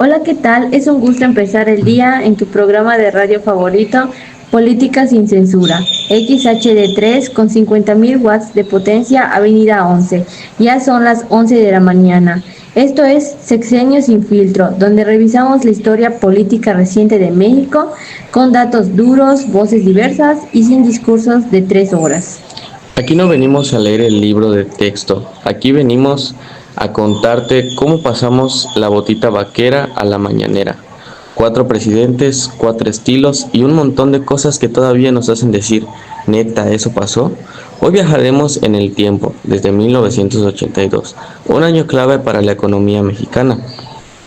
Hola, ¿qué tal? Es un gusto empezar el día en tu programa de radio favorito, Política sin Censura, XHD3 con 50.000 watts de potencia, Avenida 11. Ya son las 11 de la mañana. Esto es Sexenio sin filtro, donde revisamos la historia política reciente de México con datos duros, voces diversas y sin discursos de 3 horas. Aquí no venimos a leer el libro de texto, aquí venimos a contarte cómo pasamos la botita vaquera a la mañanera. 4 presidentes, 4 estilos y un montón de cosas que todavía nos hacen decir, neta, ¿eso pasó? Hoy viajaremos en el tiempo, desde 1982, un año clave para la economía mexicana.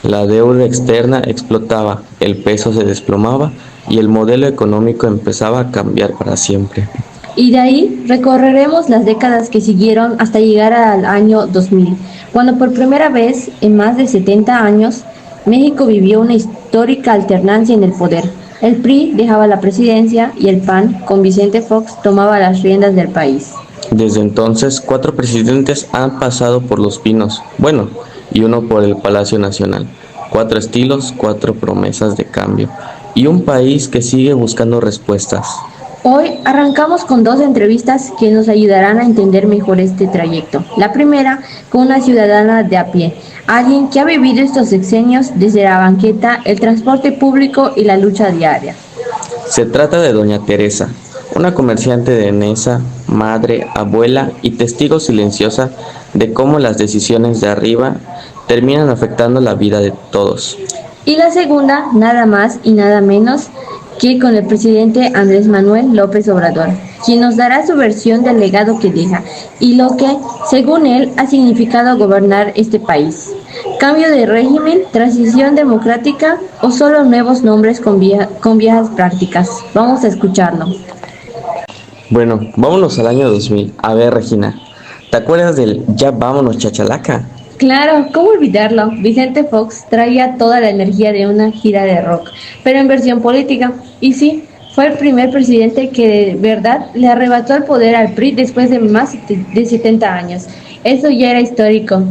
La deuda externa explotaba, el peso se desplomaba y el modelo económico empezaba a cambiar para siempre. Y de ahí recorreremos las décadas que siguieron hasta llegar al año 2000, cuando por primera vez en más de 70 años México vivió una histórica alternancia en el poder. El PRI dejaba la presidencia y el PAN, con Vicente Fox, tomaba las riendas del país. Desde entonces, 4 presidentes han pasado por Los Pinos, bueno, y uno por el Palacio Nacional. 4 estilos, 4 promesas de cambio, y un país que sigue buscando respuestas. Hoy arrancamos con 2 entrevistas que nos ayudarán a entender mejor este trayecto. La primera con una ciudadana de a pie, alguien que ha vivido estos sexenios desde la banqueta, el transporte público y la lucha diaria. Se trata de doña Teresa, una comerciante de Nesa, madre, abuela y testigo silenciosa de cómo las decisiones de arriba terminan afectando la vida de todos. Y la segunda, nada más y nada menos que con el presidente Andrés Manuel López Obrador, quien nos dará su versión del legado que deja y lo que, según él, ha significado gobernar este país. ¿Cambio de régimen, transición democrática o solo nuevos nombres con viejas prácticas? Vamos a escucharlo. Bueno, vámonos al año 2000. A ver, Regina, ¿te acuerdas del Ya vámonos chachalaca? Claro, ¿cómo olvidarlo? Vicente Fox traía toda la energía de una gira de rock, pero en versión política. Y sí, fue el primer presidente que de verdad le arrebató el poder al PRI después de más de 70 años. Eso ya era histórico.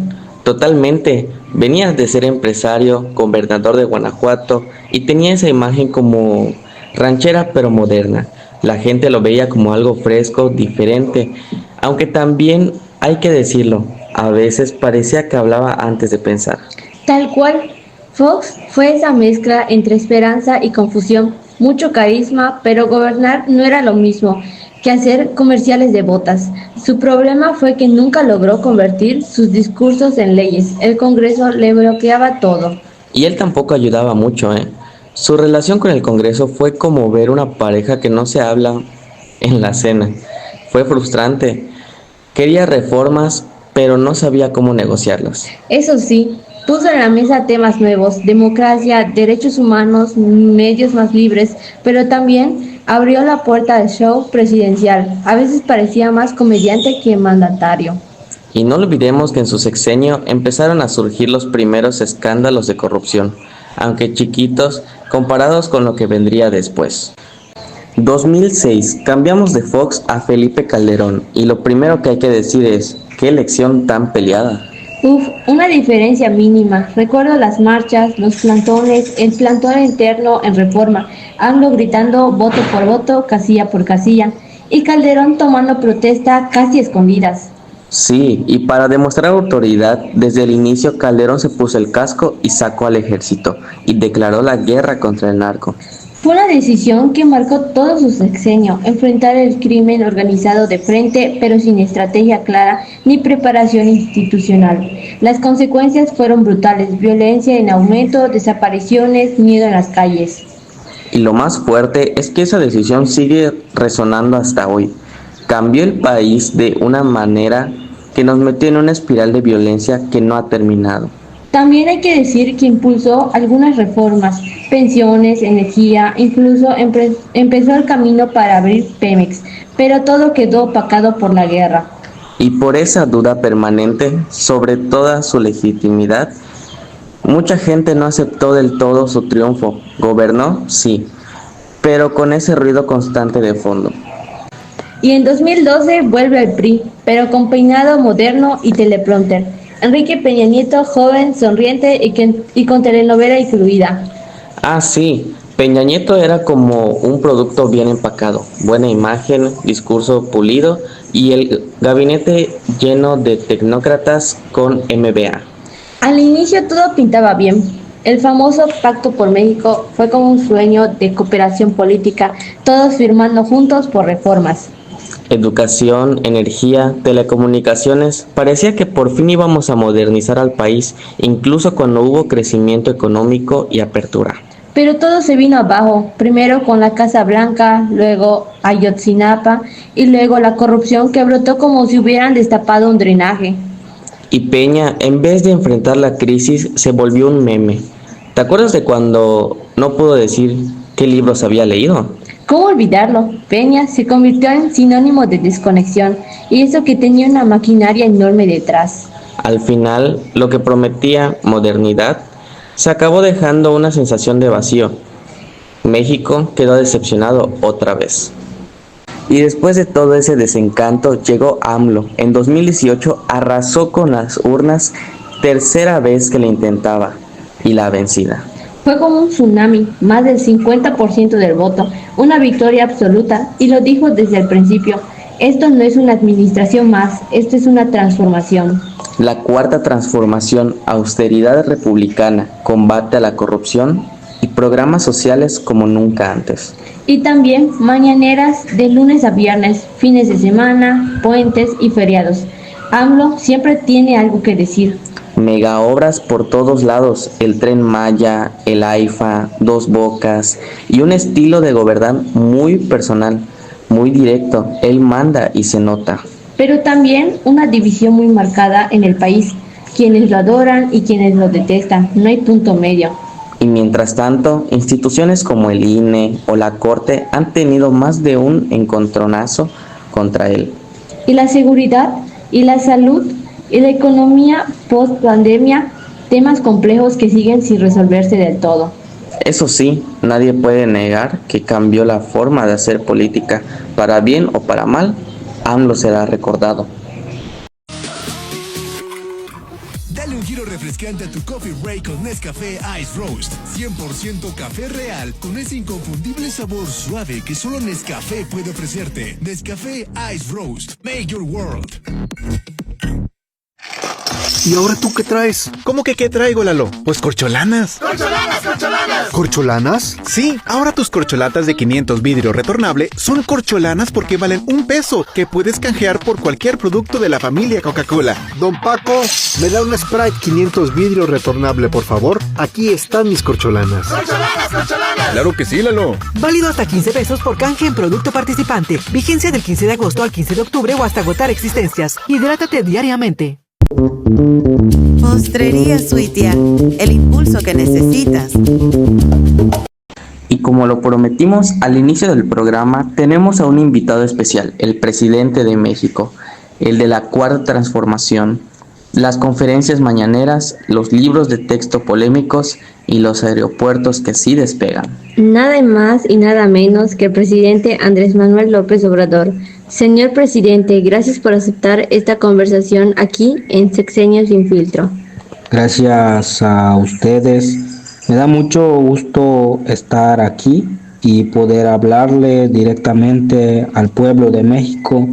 Totalmente. Venía de ser empresario, gobernador de Guanajuato y tenía esa imagen como ranchera pero moderna. La gente lo veía como algo fresco, diferente, aunque también hay que decirlo, a veces parecía que hablaba antes de pensar. Tal cual, Fox fue esa mezcla entre esperanza y confusión, mucho carisma, pero gobernar no era lo mismo que hacer comerciales de botas. Su problema fue que nunca logró convertir sus discursos en leyes. El Congreso le bloqueaba todo. Y él tampoco ayudaba mucho, ¿eh? Su relación con el Congreso fue como ver una pareja que no se habla en la cena. Fue frustrante. Quería reformas, pero no sabía cómo negociarlas. Eso sí, puso en la mesa temas nuevos, democracia, derechos humanos, medios más libres, pero también abrió la puerta al show presidencial. A veces parecía más comediante que mandatario. Y no olvidemos que en su sexenio empezaron a surgir los primeros escándalos de corrupción, aunque chiquitos comparados con lo que vendría después. 2006, cambiamos de Fox a Felipe Calderón y lo primero que hay que decir es, ¿qué elección tan peleada? Uf, una diferencia mínima. Recuerdo las marchas, los plantones, el plantón interno en Reforma, AMLO gritando voto por voto, casilla por casilla, y Calderón tomando protesta casi escondidas. Sí, y para demostrar autoridad, desde el inicio Calderón se puso el casco y sacó al ejército y declaró la guerra contra el narco. Fue una decisión que marcó todo su sexenio, enfrentar el crimen organizado de frente, pero sin estrategia clara ni preparación institucional. Las consecuencias fueron brutales: violencia en aumento, desapariciones, miedo en las calles. Y lo más fuerte es que esa decisión sigue resonando hasta hoy. Cambió el país de una manera que nos metió en una espiral de violencia que no ha terminado. También hay que decir que impulsó algunas reformas, pensiones, energía, incluso empezó el camino para abrir Pemex, pero todo quedó opacado por la guerra. Y por esa duda permanente sobre toda su legitimidad, mucha gente no aceptó del todo su triunfo. Gobernó, sí, pero con ese ruido constante de fondo. Y en 2012 vuelve al PRI, pero con peinado moderno y teleprompter. Enrique Peña Nieto, joven, sonriente y con telenovela incluida. Ah, sí, Peña Nieto era como un producto bien empacado, buena imagen, discurso pulido y el gabinete lleno de tecnócratas con MBA. Al inicio todo pintaba bien. El famoso Pacto por México fue como un sueño de cooperación política, todos firmando juntos por reformas. Educación, energía, telecomunicaciones, parecía que por fin íbamos a modernizar al país, incluso cuando hubo crecimiento económico y apertura. Pero todo se vino abajo, primero con la Casa Blanca, luego Ayotzinapa y luego la corrupción que brotó como si hubieran destapado un drenaje. Y Peña, en vez de enfrentar la crisis, se volvió un meme. ¿Te acuerdas de cuando no pudo decir qué libros había leído? ¿Cómo olvidarlo? Peña se convirtió en sinónimo de desconexión y eso que tenía una maquinaria enorme detrás. Al final, lo que prometía modernidad se acabó dejando una sensación de vacío. México quedó decepcionado otra vez. Y después de todo ese desencanto llegó AMLO. En 2018 arrasó con las urnas, tercera vez que le intentaba, y la vencida. Fue como un tsunami, más del 50% del voto, una victoria absoluta, y lo dijo desde el principio. Esto no es una administración más, esto es una transformación. La cuarta transformación, austeridad republicana, combate a la corrupción y programas sociales como nunca antes. Y también mañaneras de lunes a viernes, fines de semana, puentes y feriados. AMLO siempre tiene algo que decir. Mega obras por todos lados, el Tren Maya, el AIFA, Dos Bocas y un estilo de gobernar muy personal, muy directo. Él manda y se nota. Pero también una división muy marcada en el país. Quienes lo adoran y quienes lo detestan. No hay punto medio. Y mientras tanto, instituciones como el INE o la Corte han tenido más de un encontronazo contra él. Y la seguridad y la salud y la economía post pandemia, temas complejos que siguen sin resolverse del todo. Eso sí, nadie puede negar que cambió la forma de hacer política. Para bien o para mal, AMLO será recordado. Dale un giro refrescante a tu coffee break con Nescafé Ice Roast. 100% café real con ese inconfundible sabor suave que solo Nescafé puede ofrecerte. Nescafé Ice Roast. Make your world. ¿Y ahora tú qué traes? ¿Cómo que qué traigo, Lalo? Pues corcholanas. ¡Corcholanas, corcholanas! ¿Corcholanas? Sí, ahora tus corcholatas de 500 vidrio retornable son corcholanas porque valen $1, que puedes canjear por cualquier producto de la familia Coca-Cola. Don Paco, me da un Sprite 500 vidrio retornable, por favor. Aquí están mis corcholanas. ¡Corcholanas, corcholanas! Claro que sí, Lalo. Válido hasta 15 pesos por canje en producto participante. Vigencia del 15 de agosto al 15 de octubre o hasta agotar existencias. Hidrátate diariamente. Postrería Suitia, el impulso que necesitas. Y como lo prometimos al inicio del programa, tenemos a un invitado especial, el presidente de México, el de la Cuarta Transformación, las conferencias mañaneras, los libros de texto polémicos y los aeropuertos que sí despegan. Nada más y nada menos que el presidente Andrés Manuel López Obrador. Señor presidente, gracias por aceptar esta conversación aquí en Sexenios Sin Filtro. Gracias a ustedes. Me da mucho gusto estar aquí y poder hablarle directamente al pueblo de México.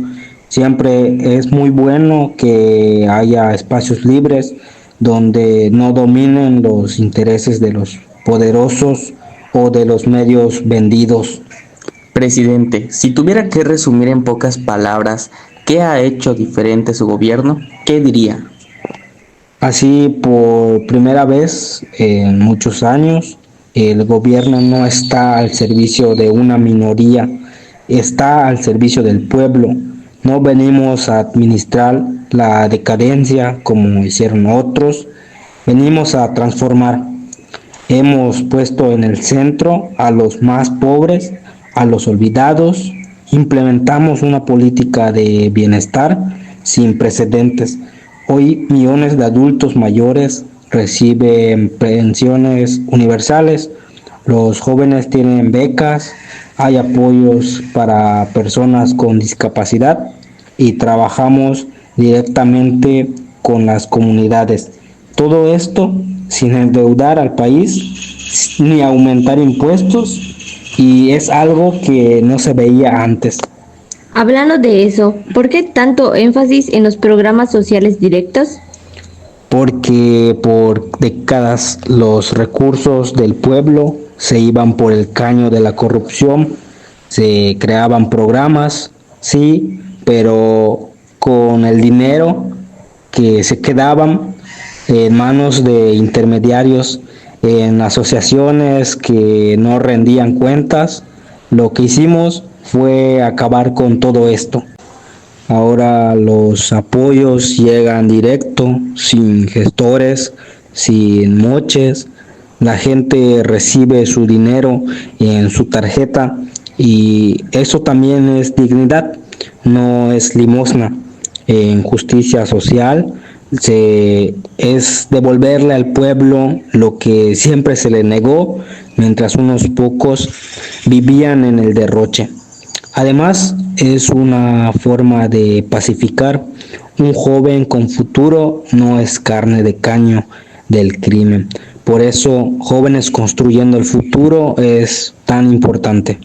Siempre es muy bueno que haya espacios libres donde no dominen los intereses de los poderosos o de los medios vendidos. Presidente, si tuviera que resumir en pocas palabras qué ha hecho diferente su gobierno, ¿qué diría? Así, por primera vez en muchos años, el gobierno no está al servicio de una minoría, está al servicio del pueblo. No venimos a administrar la decadencia como hicieron otros, venimos a transformar. Hemos puesto en el centro a los más pobres, a los olvidados, implementamos una política de bienestar sin precedentes. Hoy millones de adultos mayores reciben pensiones universales, los jóvenes tienen becas, hay apoyos para personas con discapacidad y trabajamos directamente con las comunidades. Todo esto sin endeudar al país ni aumentar impuestos, y es algo que no se veía antes. Hablando de eso, ¿por qué tanto énfasis en los programas sociales directos? Porque por décadas los recursos del pueblo se iban por el caño de la corrupción, se creaban programas, sí, pero con el dinero que se quedaban en manos de intermediarios, en asociaciones que no rendían cuentas. Lo que hicimos fue acabar con todo esto. Ahora los apoyos llegan directo, sin gestores, sin moches. La gente recibe su dinero en su tarjeta, y eso también es dignidad, no es limosna. En justicia social es devolverle al pueblo lo que siempre se le negó, mientras unos pocos vivían en el derroche. Además, es una forma de pacificar. Un joven con futuro no es carne de caño del crimen. Por eso, Jóvenes Construyendo el Futuro es tan importante.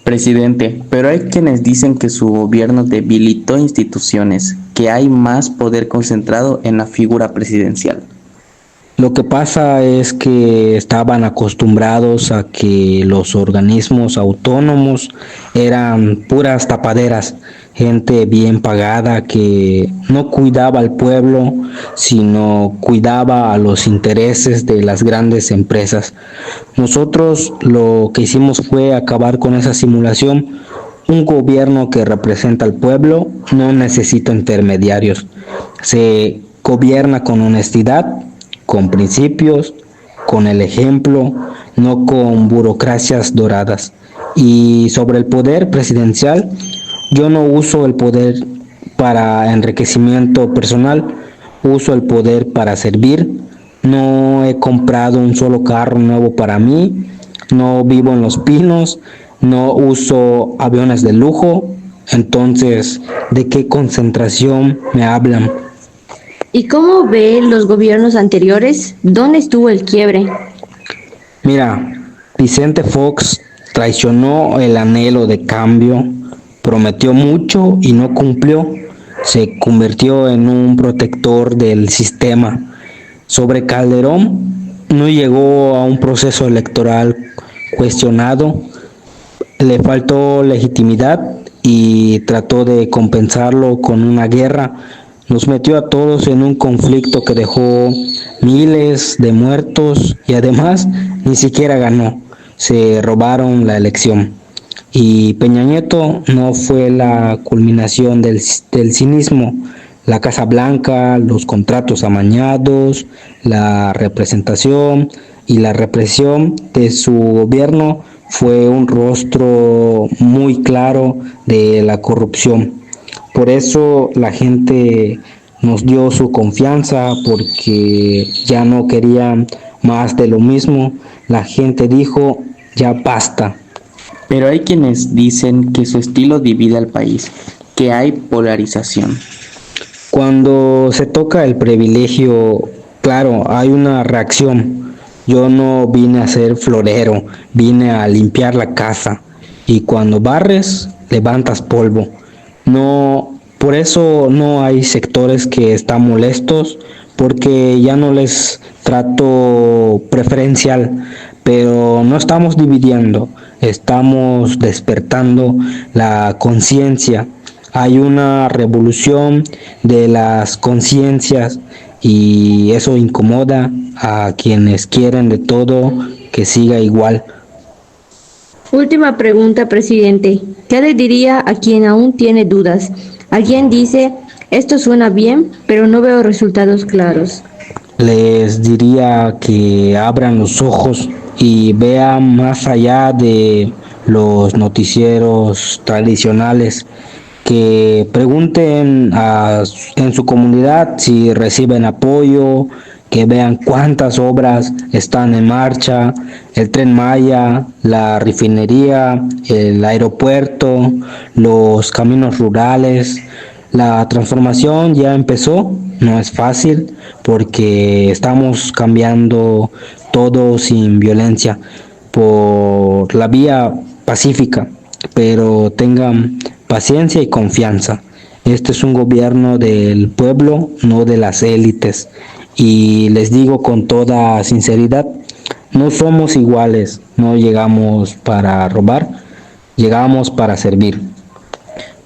Presidente, pero hay quienes dicen que su gobierno debilitó instituciones, que hay más poder concentrado en la figura presidencial. Lo que pasa es que estaban acostumbrados a que los organismos autónomos eran puras tapaderas, gente bien pagada que no cuidaba al pueblo, sino cuidaba a los intereses de las grandes empresas. Nosotros lo que hicimos fue acabar con esa simulación. Un gobierno que representa al pueblo no necesita intermediarios. Se gobierna con honestidad, con principios, con el ejemplo, no con burocracias doradas. Y sobre el poder presidencial, yo no uso el poder para enriquecimiento personal, uso el poder para servir. No he comprado un solo carro nuevo para mí, no vivo en Los Pinos, no uso aviones de lujo. Entonces, ¿de qué concentración me hablan? ¿Y cómo ve los gobiernos anteriores? ¿Dónde estuvo el quiebre? Mira, Vicente Fox traicionó el anhelo de cambio, prometió mucho y no cumplió, se convirtió en un protector del sistema. Sobre Calderón, no llegó a un proceso electoral cuestionado, le faltó legitimidad y trató de compensarlo con una guerra. Nos metió a todos en un conflicto que dejó miles de muertos y además ni siquiera ganó. Se robaron la elección. Y Peña Nieto no fue la culminación del cinismo. La Casa Blanca, los contratos amañados, la representación y la represión de su gobierno fue un rostro muy claro de la corrupción. Por eso la gente nos dio su confianza, porque ya no querían más de lo mismo. La gente dijo, ya basta. Pero hay quienes dicen que su estilo divide al país, que hay polarización. Cuando se toca el privilegio, claro, hay una reacción. Yo no vine a ser florero, vine a limpiar la casa. Y cuando barres, levantas polvo. No, por eso no hay sectores que están molestos, porque ya no les trato preferencial, pero no estamos dividiendo, estamos despertando la conciencia. Hay una revolución de las conciencias y eso incomoda a quienes quieren de todo que siga igual. Última pregunta, presidente. ¿Qué le diría a quien aún tiene dudas? Alguien dice, esto suena bien, pero no veo resultados claros. Les diría que abran los ojos y vean más allá de los noticieros tradicionales, que pregunten en su comunidad si reciben apoyo, que vean cuántas obras están en marcha, el Tren Maya, la refinería, el aeropuerto, los caminos rurales, La transformación ya empezó, no es fácil porque estamos cambiando todo sin violencia por la vía pacífica, pero tengan paciencia y confianza. Este es un gobierno del pueblo, no de las élites. Y les digo con toda sinceridad, no somos iguales, no llegamos para robar, llegamos para servir.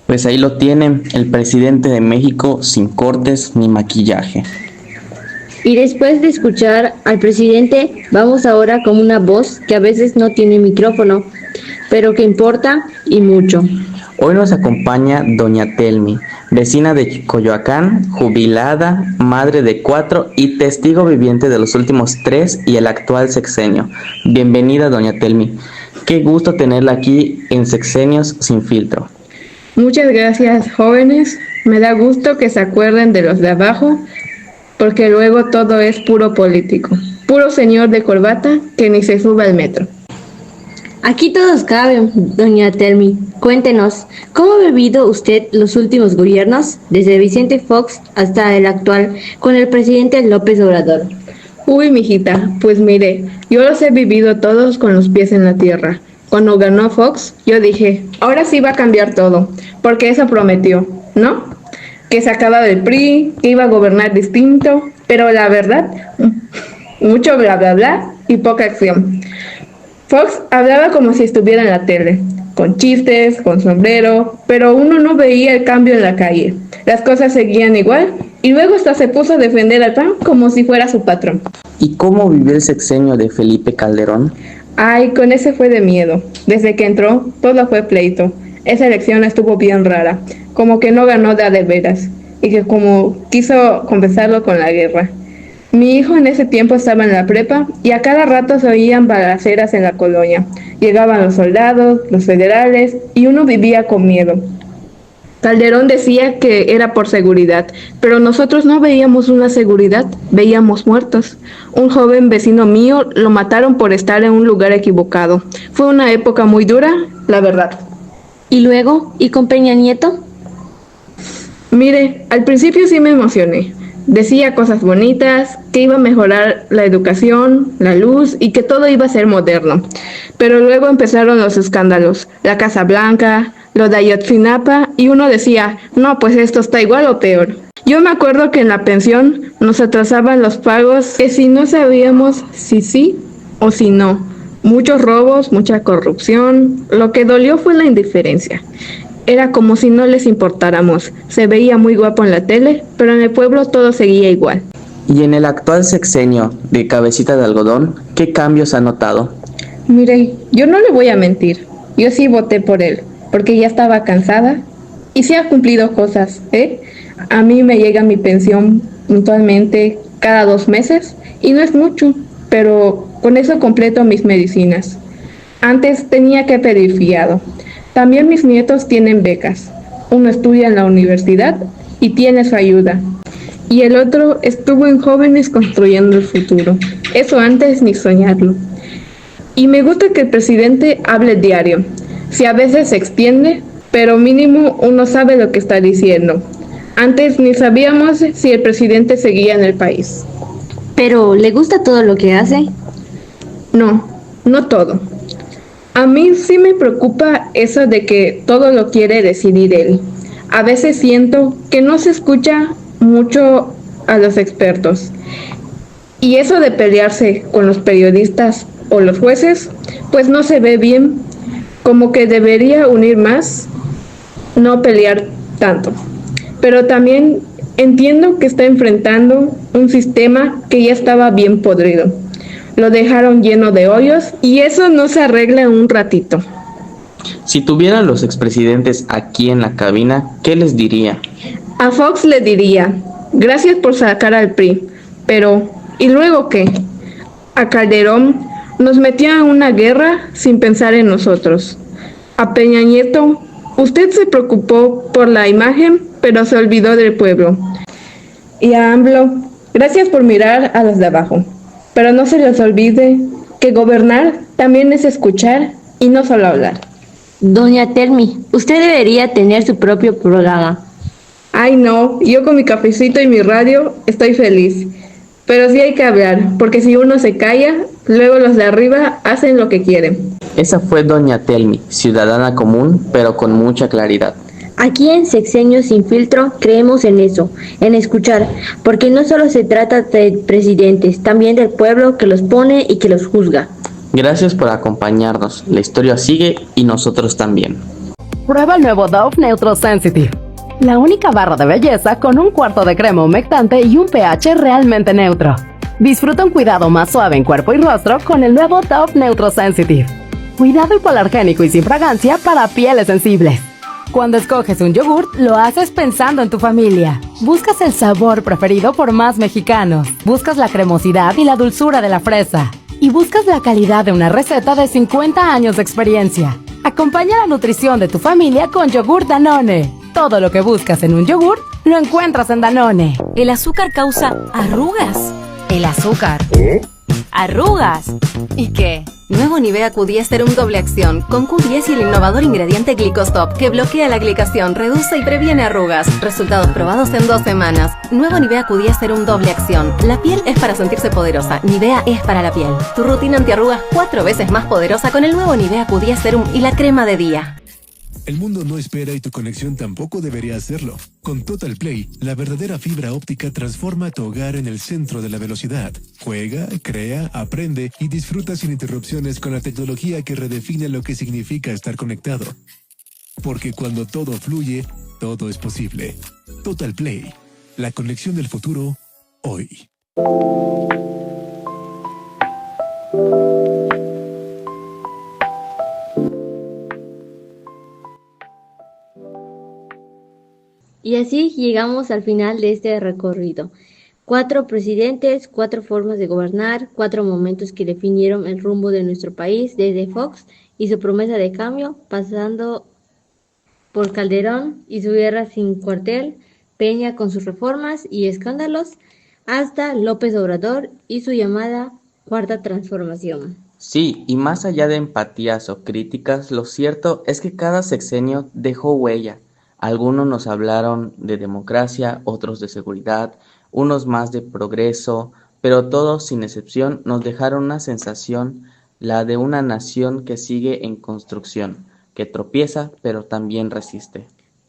Pues ahí lo tienen, el presidente de México sin cortes ni maquillaje. Y después de escuchar al presidente, vamos ahora con una voz que a veces no tiene micrófono, pero que importa y mucho. Hoy nos acompaña doña Telmi, vecina de Coyoacán, jubilada, madre de 4 y testigo viviente de los últimos 3 y el actual sexenio. Bienvenida, doña Telmi. Qué gusto tenerla aquí en Sexenios sin filtro. Muchas gracias, jóvenes. Me da gusto que se acuerden de los de abajo, porque luego todo es puro político. Puro señor de corbata que ni se sube al metro. Aquí todos caben, doña Telmi. Cuéntenos, ¿cómo ha vivido usted los últimos gobiernos, desde Vicente Fox hasta el actual, con el presidente López Obrador? Uy, mijita, pues mire, yo los he vivido todos con los pies en la tierra. Cuando ganó Fox, yo dije, ahora sí va a cambiar todo, porque eso prometió, ¿no? Que se acaba del PRI, que iba a gobernar distinto, pero la verdad, mucho bla bla bla y poca acción. Fox hablaba como si estuviera en la tele, con chistes, con sombrero, pero uno no veía el cambio en la calle. Las cosas seguían igual y luego hasta se puso a defender al PAN como si fuera su patrón. ¿Y cómo vivió el sexenio de Felipe Calderón? Ay, con ese fue de miedo. Desde que entró, todo fue pleito. Esa elección estuvo bien rara, como que no ganó de veras, y que como quiso compensarlo con la guerra. Mi hijo en ese tiempo estaba en la prepa y a cada rato se oían balaceras en la colonia. Llegaban los soldados, los federales, y uno vivía con miedo. Calderón decía que era por seguridad, pero nosotros no veíamos una seguridad, veíamos muertos. Un joven vecino mío lo mataron por estar en un lugar equivocado. Fue una época muy dura, la verdad. ¿Y luego? ¿Y con Peña Nieto? Mire, al principio sí me emocioné. Decía cosas bonitas, que iba a mejorar la educación, la luz y que todo iba a ser moderno. Pero luego empezaron los escándalos, la Casa Blanca, lo de Ayotzinapa, y uno decía, no, pues esto está igual o peor. Yo me acuerdo que en la pensión nos atrasaban los pagos, que si no sabíamos si sí o si no. Muchos robos, mucha corrupción. Lo que dolió fue la indiferencia. Era como si no les importáramos. Se veía muy guapo en la tele, pero en el pueblo todo seguía igual. Y en el actual sexenio de Cabecita de Algodón, ¿qué cambios ha notado? Mire, yo no le voy a mentir. Yo sí voté por él, porque ya estaba cansada y sí ha cumplido cosas, ¿eh? A mí me llega mi pensión puntualmente cada 2 meses y no es mucho, pero con eso completo mis medicinas. Antes tenía que pedir fiado. También mis nietos tienen becas. Uno estudia en la universidad y tiene su ayuda. Y el otro estuvo en Jóvenes Construyendo el Futuro. Eso antes ni soñarlo. Y me gusta que el presidente hable diario. Si a veces se extiende, pero mínimo uno sabe lo que está diciendo. Antes ni sabíamos si el presidente seguía en el país. ¿Pero le gusta todo lo que hace? No, no todo. A mí sí me preocupa eso de que todo lo quiere decidir él. A veces siento que no se escucha mucho a los expertos. Y eso de pelearse con los periodistas o los jueces, pues no se ve bien. Como que debería unir más, no pelear tanto. Pero también entiendo que está enfrentando un sistema que ya estaba bien podrido. Lo dejaron lleno de hoyos y eso no se arregla en un ratito. Si tuvieran los expresidentes aquí en la cabina, ¿qué les diría? A Fox le diría, gracias por sacar al PRI, pero ¿y luego qué? A Calderón nos metió en una guerra sin pensar en nosotros. A Peña Nieto, usted se preocupó por la imagen, pero se olvidó del pueblo. Y a AMLO, gracias por mirar a los de abajo. Pero no se les olvide que gobernar también es escuchar y no solo hablar. Doña Telmi, usted debería tener su propio programa. Ay, no, yo con mi cafecito y mi radio estoy feliz. Pero sí hay que hablar, porque si uno se calla, luego los de arriba hacen lo que quieren. Esa fue doña Telmi, ciudadana común, pero con mucha claridad. Aquí en Sexenios Sin Filtro creemos en eso, en escuchar, porque no solo se trata de presidentes, también del pueblo que los pone y que los juzga. Gracias por acompañarnos. La historia sigue y nosotros también. Prueba el nuevo Dove Neutro Sensitive. La única barra de belleza con un cuarto de crema humectante y un pH realmente neutro. Disfruta un cuidado más suave en cuerpo y rostro con el nuevo Dove Neutro Sensitive. Cuidado hipoalergénico y sin fragancia para pieles sensibles. Cuando escoges un yogurt, lo haces pensando en tu familia. Buscas el sabor preferido por más mexicanos. Buscas la cremosidad y la dulzura de la fresa. Y buscas la calidad de una receta de 50 años de experiencia. Acompaña la nutrición de tu familia con yogur Danone. Todo lo que buscas en un yogur, lo encuentras en Danone. El azúcar causa arrugas. El azúcar. ¿Arrugas? ¿Y qué? Nuevo Nivea Q10 Serum doble acción, con Q10 y el innovador ingrediente Glicostop, que bloquea la glicación, reduce y previene arrugas. Resultados probados en 2 semanas. Nuevo Nivea Q10 Serum doble acción. La piel es para sentirse poderosa, Nivea es para la piel. Tu rutina antiarrugas 4 veces más poderosa con el nuevo Nivea Q10 Serum y la crema de día. El mundo no espera y tu conexión tampoco debería hacerlo. Con Total Play, la verdadera fibra óptica transforma tu hogar en el centro de la velocidad. Juega, crea, aprende y disfruta sin interrupciones con la tecnología que redefine lo que significa estar conectado. Porque cuando todo fluye, todo es posible. Total Play, la conexión del futuro, hoy. Y así llegamos al final de este recorrido. 4 presidentes, 4 formas de gobernar, 4 momentos que definieron el rumbo de nuestro país, desde Fox y su promesa de cambio, pasando por Calderón y su guerra sin cuartel, Peña con sus reformas y escándalos, hasta López Obrador y su llamada Cuarta Transformación. Sí, y más allá de empatías o críticas, lo cierto es que cada sexenio dejó huella. Algunos nos hablaron de democracia, otros de seguridad, unos más de progreso, pero todos sin excepción nos dejaron una sensación, la de una nación que sigue en construcción, que tropieza pero también resiste.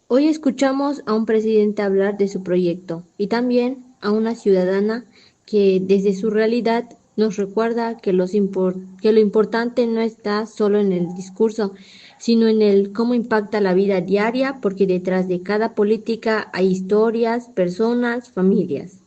Hoy escuchamos a un presidente hablar de su proyecto y también a una ciudadana que desde su realidad nos recuerda que lo importante no está solo en el discurso, sino en el cómo impacta la vida diaria, porque detrás de cada política hay historias, personas, familias.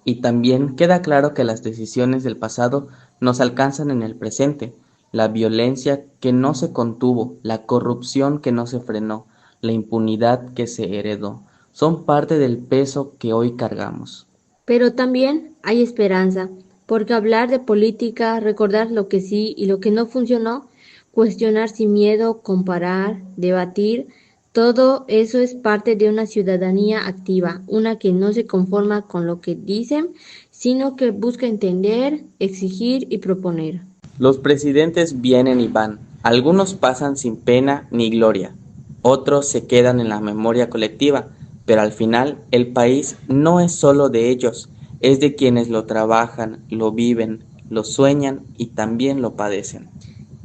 Y también queda claro que las decisiones del pasado nos alcanzan en el presente, la violencia que no se contuvo, la corrupción que no se frenó, la impunidad que se heredó, son parte del peso que hoy cargamos. Pero también hay esperanza, porque hablar de política, recordar lo que sí y lo que no funcionó, cuestionar sin miedo, comparar, debatir, todo eso es parte de una ciudadanía activa, una que no se conforma con lo que dicen, sino que busca entender, exigir y proponer. Los presidentes vienen y van, algunos pasan sin pena ni gloria, otros se quedan en la memoria colectiva, pero al final el país no es solo de ellos, es de quienes lo trabajan, lo viven, lo sueñan y también lo padecen.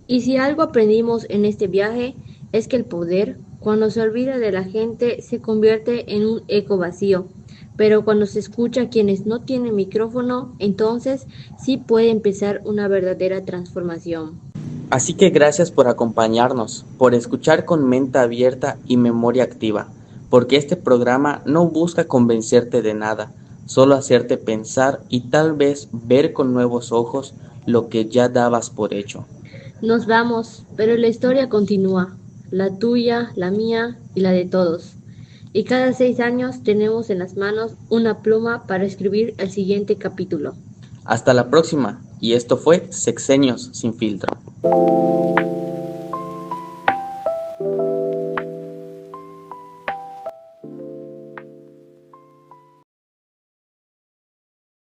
Y si algo aprendimos en este viaje es que el poder, cuando se olvida de la gente, se convierte en un eco vacío. Pero cuando se escucha a quienes no tienen micrófono, entonces sí puede empezar una verdadera transformación. Así que gracias por acompañarnos, por escuchar con mente abierta y memoria activa, porque este programa no busca convencerte de nada, solo hacerte pensar y tal vez ver con nuevos ojos lo que ya dabas por hecho. Nos vamos, pero la historia continúa, la tuya, la mía y la de todos. Y cada 6 años tenemos en las manos una pluma para escribir el siguiente capítulo. Hasta la próxima, y esto fue Sexenios Sin Filtro.